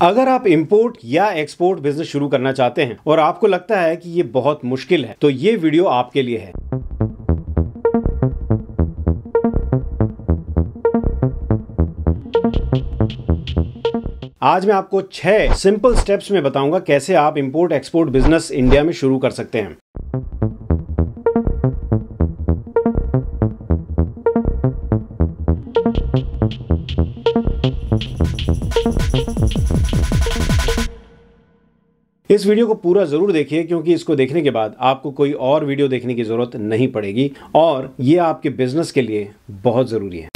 अगर आप इंपोर्ट या एक्सपोर्ट बिजनेस शुरू करना चाहते हैं और आपको लगता है कि ये बहुत मुश्किल है, तो ये वीडियो आपके लिए है। आज मैं आपको 6 सिंपल स्टेप्स में बताऊंगा कैसे आप इंपोर्ट एक्सपोर्ट बिजनेस इंडिया में शुरू कर सकते हैं। इस वीडियो को पूरा जरूर देखिए, क्योंकि इसको देखने के बाद आपको कोई और वीडियो देखने की जरूरत नहीं पड़ेगी और ये आपके बिजनेस के लिए बहुत जरूरी है।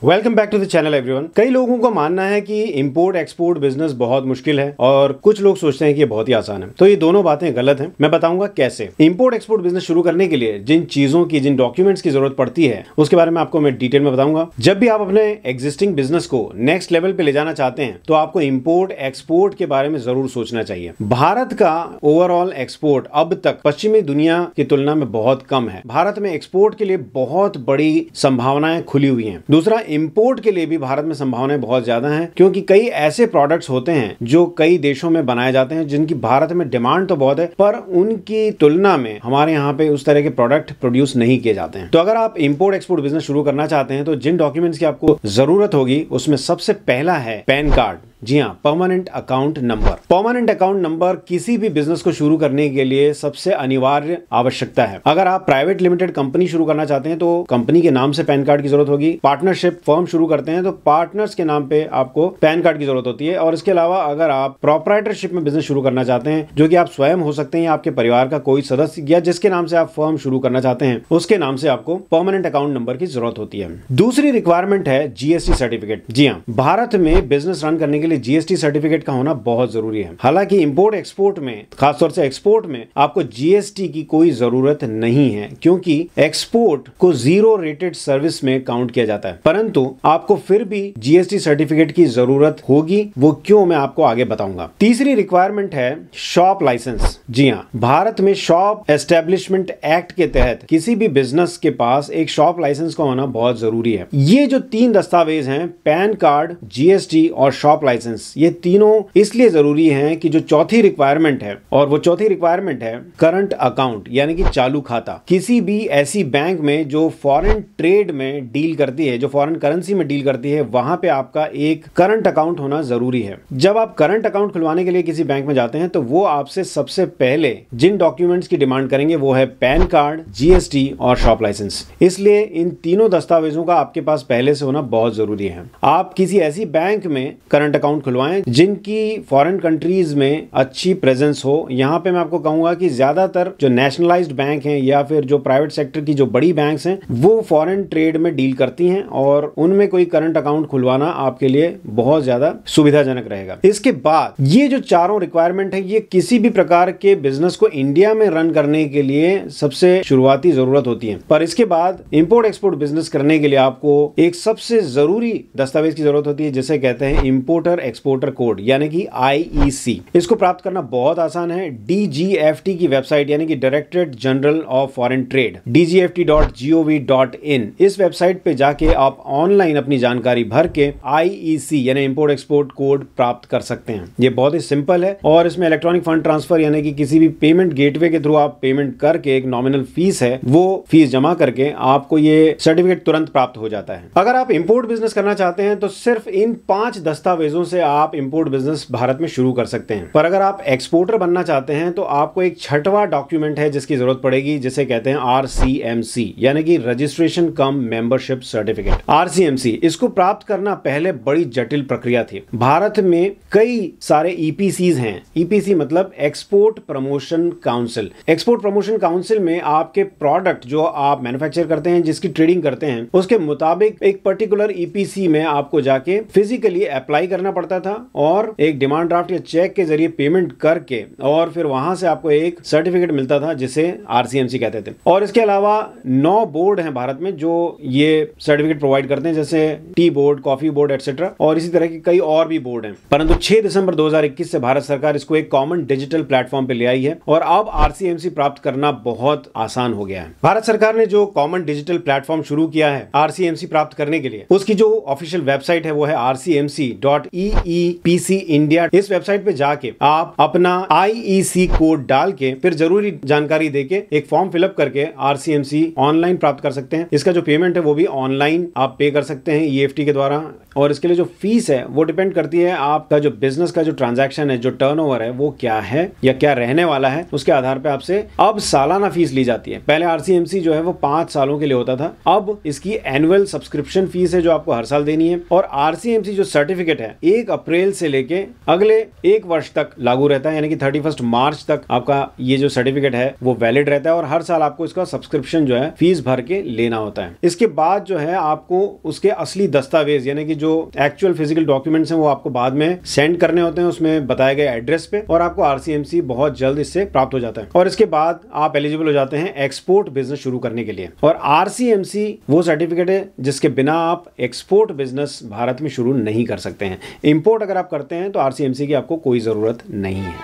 Welcome back to the channel everyone. कई लोगों को मानना है कि इंपोर्ट एक्सपोर्ट बिजनेस बहुत मुश्किल है और कुछ लोग सोचते हैं कि ये बहुत ही आसान है। तो ये दोनों बातें गलत हैं। मैं बताऊंगा कैसे। इंपोर्ट एक्सपोर्ट बिजनेस शुरू करने के लिए जिन चीजों की, जिन डॉक्यूमेंट्स की जरूरत पड़ती है, उसके बारे में आपको मैं डिटेल में बताऊंगा। जब भी आप अपने एग्जिस्टिंग बिजनेस को नेक्स्ट लेवल पे ले जाना चाहते हैं तो आपको इंपोर्ट एक्सपोर्ट के बारे में जरूर सोचना चाहिए। भारत का ओवरऑल एक्सपोर्ट अब तक पश्चिमी दुनिया की तुलना में बहुत कम है। भारत में एक्सपोर्ट के लिए बहुत बड़ी संभावनाएं खुली हुई है। दूसरा, इंपोर्ट के लिए भी भारत में संभावनाएं बहुत ज्यादा हैं, क्योंकि कई ऐसे प्रोडक्ट्स होते हैं जो कई देशों में बनाए जाते हैं जिनकी भारत में डिमांड तो बहुत है, पर उनकी तुलना में हमारे यहाँ पे उस तरह के प्रोडक्ट प्रोड्यूस नहीं किए जाते हैं। तो अगर आप इंपोर्ट एक्सपोर्ट बिजनेस शुरू करना चाहते हैं तो जिन डॉक्यूमेंट्स की आपको जरूरत होगी उसमें सबसे पहला है पैन कार्ड। जी हाँ, permanent account number. Permanent account number किसी भी बिजनेस को शुरू करने के लिए सबसे अनिवार्य आवश्यकता है। अगर आप प्राइवेट लिमिटेड कंपनी शुरू करना चाहते हैं तो कंपनी के नाम से पैन कार्ड की जरूरत होगी। पार्टनरशिप फर्म शुरू करते हैं तो पार्टनर्स के नाम पे आपको पैन कार्ड की जरूरत होती है। और इसके अलावा अगर आप प्रोप्राइटरशिप में बिजनेस शुरू करना चाहते हैं, जो कि आप स्वयं हो सकते हैं या आपके परिवार का कोई सदस्य, या जिसके नाम से आप फर्म शुरू करना चाहते हैं उसके नाम से आपको परमानेंट अकाउंट नंबर की जरूरत होती है। दूसरी रिक्वायरमेंट है जीएसटी सर्टिफिकेट। जी हाँ, भारत में बिजनेस रन करने के लिए जीएसटी सर्टिफिकेट का होना बहुत जरूरी है। हालांकि इंपोर्ट एक्सपोर्ट में, खासतौर से एक्सपोर्ट में, आपको जीएसटी की कोई जरूरत नहीं है, क्योंकि एक्सपोर्ट को जीरो रेटेड सर्विस में काउंट किया जाता है। परंतु आपको फिर भी जीएसटी सर्टिफिकेट की जरूरत होगी। वो क्यों, मैं आपको आगे बताऊंगा। तीसरी रिक्वायरमेंट है शॉप लाइसेंस। जी हाँ, भारत में शॉप एस्टेब्लिशमेंट एक्ट के तहत किसी भी बिजनेस के पास एक शॉप लाइसेंस का होना बहुत जरूरी है। ये जो 3 दस्तावेज हैं, पैन कार्ड, जीएसटी और शॉप लाइसेंस, ये तीनों इसलिए जरूरी हैं कि जो चौथी रिक्वायरमेंट है, और वो चौथी रिक्वायरमेंट है करंट अकाउंट, यानी कि चालू खाता। किसी भी ऐसी बैंक में जो फॉरेन ट्रेड में डील करती है, जो फॉरेन करेंसी में डील करती है, वहां पे आपका एक करंट अकाउंट होना जरूरी है। जब आप करंट अकाउंट खुलवाने के लिए किसी बैंक में जाते हैं तो वो आपसे सबसे पहले जिन डॉक्यूमेंट्स की डिमांड करेंगे वो है पैन कार्ड, जीएसटी और शॉप लाइसेंस। इसलिए इन तीनों दस्तावेजों का आपके पास पहले से होना बहुत जरूरी है। आप किसी ऐसी बैंक में करंट अकाउंट खुलवाएं जिनकी फॉरेन कंट्रीज में अच्छी प्रेजेंस हो। यहाँ पे मैं आपको कहूंगा कि ज्यादातर जो नेशनलाइज्ड बैंक हैं या फिर जो प्राइवेट सेक्टर की जो बड़ी बैंक्स हैं, वो फॉरेन ट्रेड में डील करती हैं और उनमें कोई करंट अकाउंट खुलवाना आपके लिए बहुत ज्यादा सुविधाजनक रहेगा। इसके बाद ये जो चारों रिक्वायरमेंट है, ये किसी भी प्रकार के बिजनेस को इंडिया में रन करने के लिए सबसे शुरुआती जरूरत होती है। पर इसके बाद इंपोर्ट एक्सपोर्ट बिजनेस करने के लिए आपको एक सबसे जरूरी दस्तावेज की जरूरत होती है, जिसे कहते हैं इंपोर्टर एक्सपोर्टर कोड, यानी कि आईईसी। इसको प्राप्त करना बहुत आसान है। डीजीएफटी की वेबसाइट, यानी कि directorate general of foreign trade, dgft.gov.in, इस वेबसाइट पे जाके आप ऑनलाइन अपनी जानकारी भर के आईईसी यानी इंपोर्ट एक्सपोर्ट कोड प्राप्त कर सकते हैं। ये बहुत ही सिंपल है और इसमें इलेक्ट्रॉनिक फंड ट्रांसफर, यानी कि किसी भी पेमेंट गेटवे के थ्रू आप पेमेंट करके, एक नॉमिनल फीस है, वो फीस जमा करके आपको ये सर्टिफिकेट तुरंत प्राप्त हो जाता है। अगर आप इंपोर्ट बिजनेस करना चाहते हैं तो सिर्फ इन 5 दस्तावेजों से आप इंपोर्ट बिजनेस भारत में शुरू कर सकते हैं। पर अगर आप एक्सपोर्टर बनना चाहते हैं तो आपको एक छठवां डॉक्यूमेंट है जिसकी जरूरत पड़ेगी, जिसे कहते हैं आरसीएमसी, यानी कि रजिस्ट्रेशन कम मेंबरशिप सर्टिफिकेट। आरसीएमसी, इसको प्राप्त करना पहले बड़ी जटिल प्रक्रिया थी। भारत में कई सारे ईपीसीज हैं। ईपीसी मतलब export promotion council. Export promotion council में आपके प्रोडक्ट जो आप मैन्युफैक्चर करते हैं, जिसकी ट्रेडिंग करते हैं, उसके मुताबिक एक पर्टिकुलर ईपीसी में आपको जाके फिजिकली अप्लाई करना पड़ता था और एक डिमांड ड्राफ्ट या चेक के जरिए पेमेंट करके और फिर वहां से आपको एक सर्टिफिकेट मिलता था जिसे आरसीएमसी कहते थे। और इसके अलावा 9 बोर्ड हैं भारत में जो ये सर्टिफिकेट प्रोवाइड करते हैं, जैसे tea board, coffee board etcetera, और इसी तरह के कई और भी बोर्ड हैं। परंतु 6 दिसंबर 2021 से भारत सरकार इसको एक कॉमन डिजिटल प्लेटफॉर्म पे ले आई है और अब आरसीएमसी प्राप्त करना बहुत आसान हो गया है। भारत सरकार ने जो कॉमन डिजिटल प्लेटफॉर्म शुरू किया है आरसीएमसी प्राप्त करने के लिए, उसकी जो ऑफिशियल वेबसाइट है वो है rcmc.eepcindia। इस वेबसाइट पे जाके आप अपना IEC कोड डाल के फिर जरूरी जानकारी देके एक फॉर्म फिलअप करके आरसीएमसी ऑनलाइन प्राप्त कर सकते हैं। इसका जो पेमेंट है वो भी ऑनलाइन आप पे कर सकते हैं EFT के द्वारा, और इसके लिए जो फीस है वो डिपेंड करती है आपका जो बिजनेस का जो ट्रांजैक्शन है, जो टर्नओवर है वो क्या है या क्या रहने वाला है, उसके आधार पे आपसे अब सालाना फीस ली जाती है। पहले आरसीएमसी जो है वो 5 सालों के लिए होता था, अब इसकी एनुअल सब्सक्रिप्शन फीस है जो आपको हर साल देनी है। और आरसीएमसी जो सर्टिफिकेट है 1 अप्रैल से लेके अगले 1 वर्ष तक लागू रहता है, यानी कि 31 मार्च तक आपका ये जो सर्टिफिकेट है वो वैलिड रहता है और हर साल आपको इसका सब्सक्रिप्शन जो है फीस भर के लेना होता है। इसके बाद जो है आपको उसके असली दस्तावेज यानी कि जो एक्चुअल फिजिकल डॉक्यूमेंट्स हैं वो आपको बाद में सेंड करने होते हैं उसमें बताए गए एड्रेस पे, और आपको आरसीएमसी बहुत जल्द इससे प्राप्त हो जाता है। और इसके बाद आप एलिजिबल हो जाते हैं एक्सपोर्ट बिजनेस शुरू करने के लिए। और आरसीएमसी वो सर्टिफिकेट है जिसके बिना आप एक्सपोर्ट बिजनेस भारत में शुरू नहीं कर सकते हैं। इंपोर्ट अगर आप करते हैं तो आरसीएमसी की आपको कोई जरूरत नहीं है।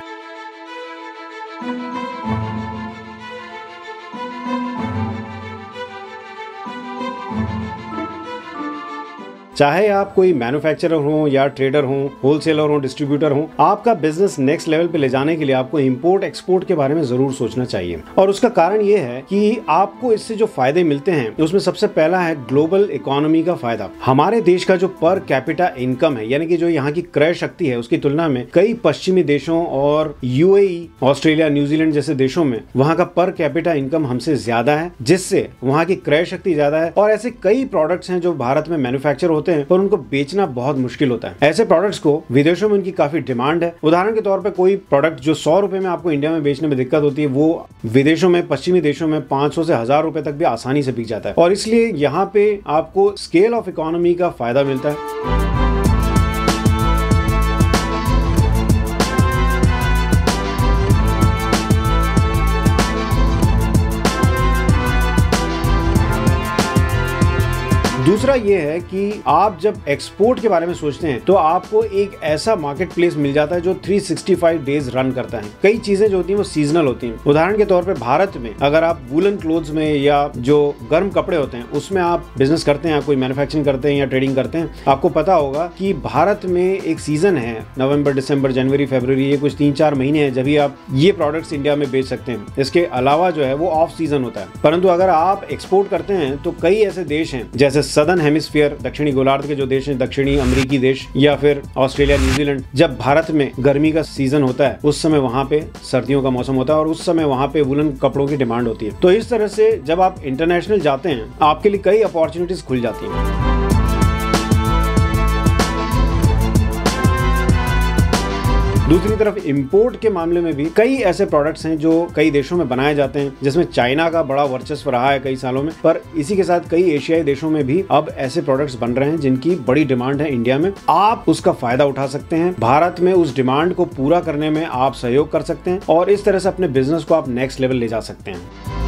चाहे आप कोई मैन्युफैक्चरर हो या ट्रेडर हो, होलसेलर हो, डिस्ट्रीब्यूटर हो, आपका बिजनेस नेक्स्ट लेवल पे ले जाने के लिए आपको इंपोर्ट एक्सपोर्ट के बारे में जरूर सोचना चाहिए। और उसका कारण ये है कि आपको इससे जो फायदे मिलते हैं उसमें सबसे पहला है ग्लोबल इकोनॉमी का फायदा। हमारे देश का जो पर कैपिटा इनकम है यानी कि जो यहाँ की क्रय शक्ति है उसकी तुलना में कई पश्चिमी देशों और UAE, ऑस्ट्रेलिया, न्यूजीलैंड जैसे देशों में वहाँ का पर कैपिटा इनकम हमसे ज्यादा है, जिससे वहाँ की क्रय शक्ति ज्यादा है। और ऐसे कई प्रोडक्ट्स हैं जो भारत में मैन्युफैक्चर होते हैं पर उनको बेचना बहुत मुश्किल होता है। ऐसे प्रोडक्ट्स को विदेशों में उनकी काफी डिमांड है। उदाहरण के तौर पे कोई प्रोडक्ट जो 100 रुपए में आपको इंडिया में बेचने में दिक्कत होती है वो विदेशों में, पश्चिमी देशों में 500 से 1000 रुपए तक भी आसानी से बिक जाता है। और इसलिए यहाँ पे आपको स्केल ऑफ इकोनॉमी का फायदा मिलता है। दूसरा ये है कि आप जब एक्सपोर्ट के बारे में सोचते हैं तो आपको एक ऐसा मार्केट प्लेस मिल जाता है जो 365 डेज रन करता है। कई चीजें जो होती हैं वो सीजनल होती हैं। उदाहरण के तौर पे भारत में अगर आप वूलन क्लोथ्स में या जो गर्म कपड़े होते हैं उसमें आप बिजनेस करते हैं, कोई मैन्युफैक्चरिंग करते हैं या ट्रेडिंग करते हैं, आपको पता होगा कि भारत में एक सीजन है नवंबर, दिसंबर, जनवरी, फरवरी, ये कुछ 3-4 महीने हैं जब भी आप ये प्रोडक्ट्स इंडिया में बेच सकते हैं। इसके अलावा जो है वो ऑफ सीजन होता है। परंतु अगर आप एक्सपोर्ट करते हैं तो कई ऐसे देश हैं जैसे सदर्न हेमिस्फीयर, दक्षिणी गोलार्ध के जो देश हैं, दक्षिणी अमेरिकी देश या फिर ऑस्ट्रेलिया, न्यूजीलैंड, जब भारत में गर्मी का सीजन होता है उस समय वहां पे सर्दियों का मौसम होता है और उस समय वहां पे वुलन कपड़ों की डिमांड होती है। तो इस तरह से जब आप इंटरनेशनल जाते हैं आपके लिए कई अपॉर्चुनिटीज खुल जाती हैं। दूसरी तरफ इंपोर्ट के मामले में भी कई ऐसे प्रोडक्ट्स हैं जो कई देशों में बनाए जाते हैं, जिसमें चाइना का बड़ा वर्चस्व रहा है कई सालों में, पर इसी के साथ कई एशियाई देशों में भी अब ऐसे प्रोडक्ट्स बन रहे हैं जिनकी बड़ी डिमांड है इंडिया में। आप उसका फायदा उठा सकते हैं, भारत में उस डिमांड को पूरा करने में आप सहयोग कर सकते हैं और इस तरह से अपने बिजनेस को आप नेक्स्ट लेवल ले जा सकते हैं।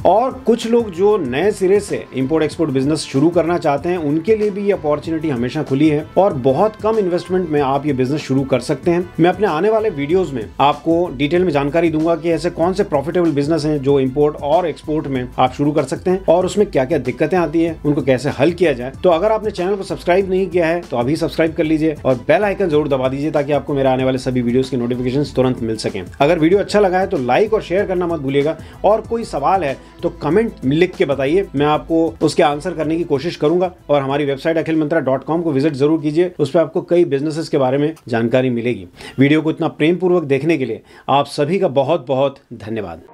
और कुछ लोग जो नए सिरे से इंपोर्ट एक्सपोर्ट बिजनेस शुरू करना चाहते हैं उनके लिए भी ये अपॉर्चुनिटी हमेशा खुली है और बहुत कम इन्वेस्टमेंट में आप ये बिजनेस शुरू कर सकते हैं। मैं अपने आने वाले वीडियोस में आपको डिटेल में जानकारी दूंगा कि ऐसे कौन से प्रॉफिटेबल बिजनेस हैं जो इंपोर्ट और एक्सपोर्ट में आप शुरू कर सकते हैं और उसमें क्या क्या दिक्कतें आती है, उनको कैसे हल किया जाए। तो अगर आपने चैनल को सब्सक्राइब नहीं किया है तो अभी सब्सक्राइब कर लीजिए और बेल आइकन जरूर दबा दीजिए ताकि आपको मेरे आने वाले सभी वीडियोस की नोटिफिकेशंस तुरंत मिल सकें। अगर वीडियो अच्छा लगा है तो लाइक और शेयर करना मत भूलिएगा और कोई सवाल है तो कमेंट लिख के बताइए, मैं आपको उसके आंसर करने की कोशिश करूंगा। और हमारी वेबसाइट akhilmantra.com को विजिट जरूर कीजिए, उस पर आपको कई बिजनेसेस के बारे में जानकारी मिलेगी। वीडियो को इतना प्रेम पूर्वक देखने के लिए आप सभी का बहुत बहुत धन्यवाद।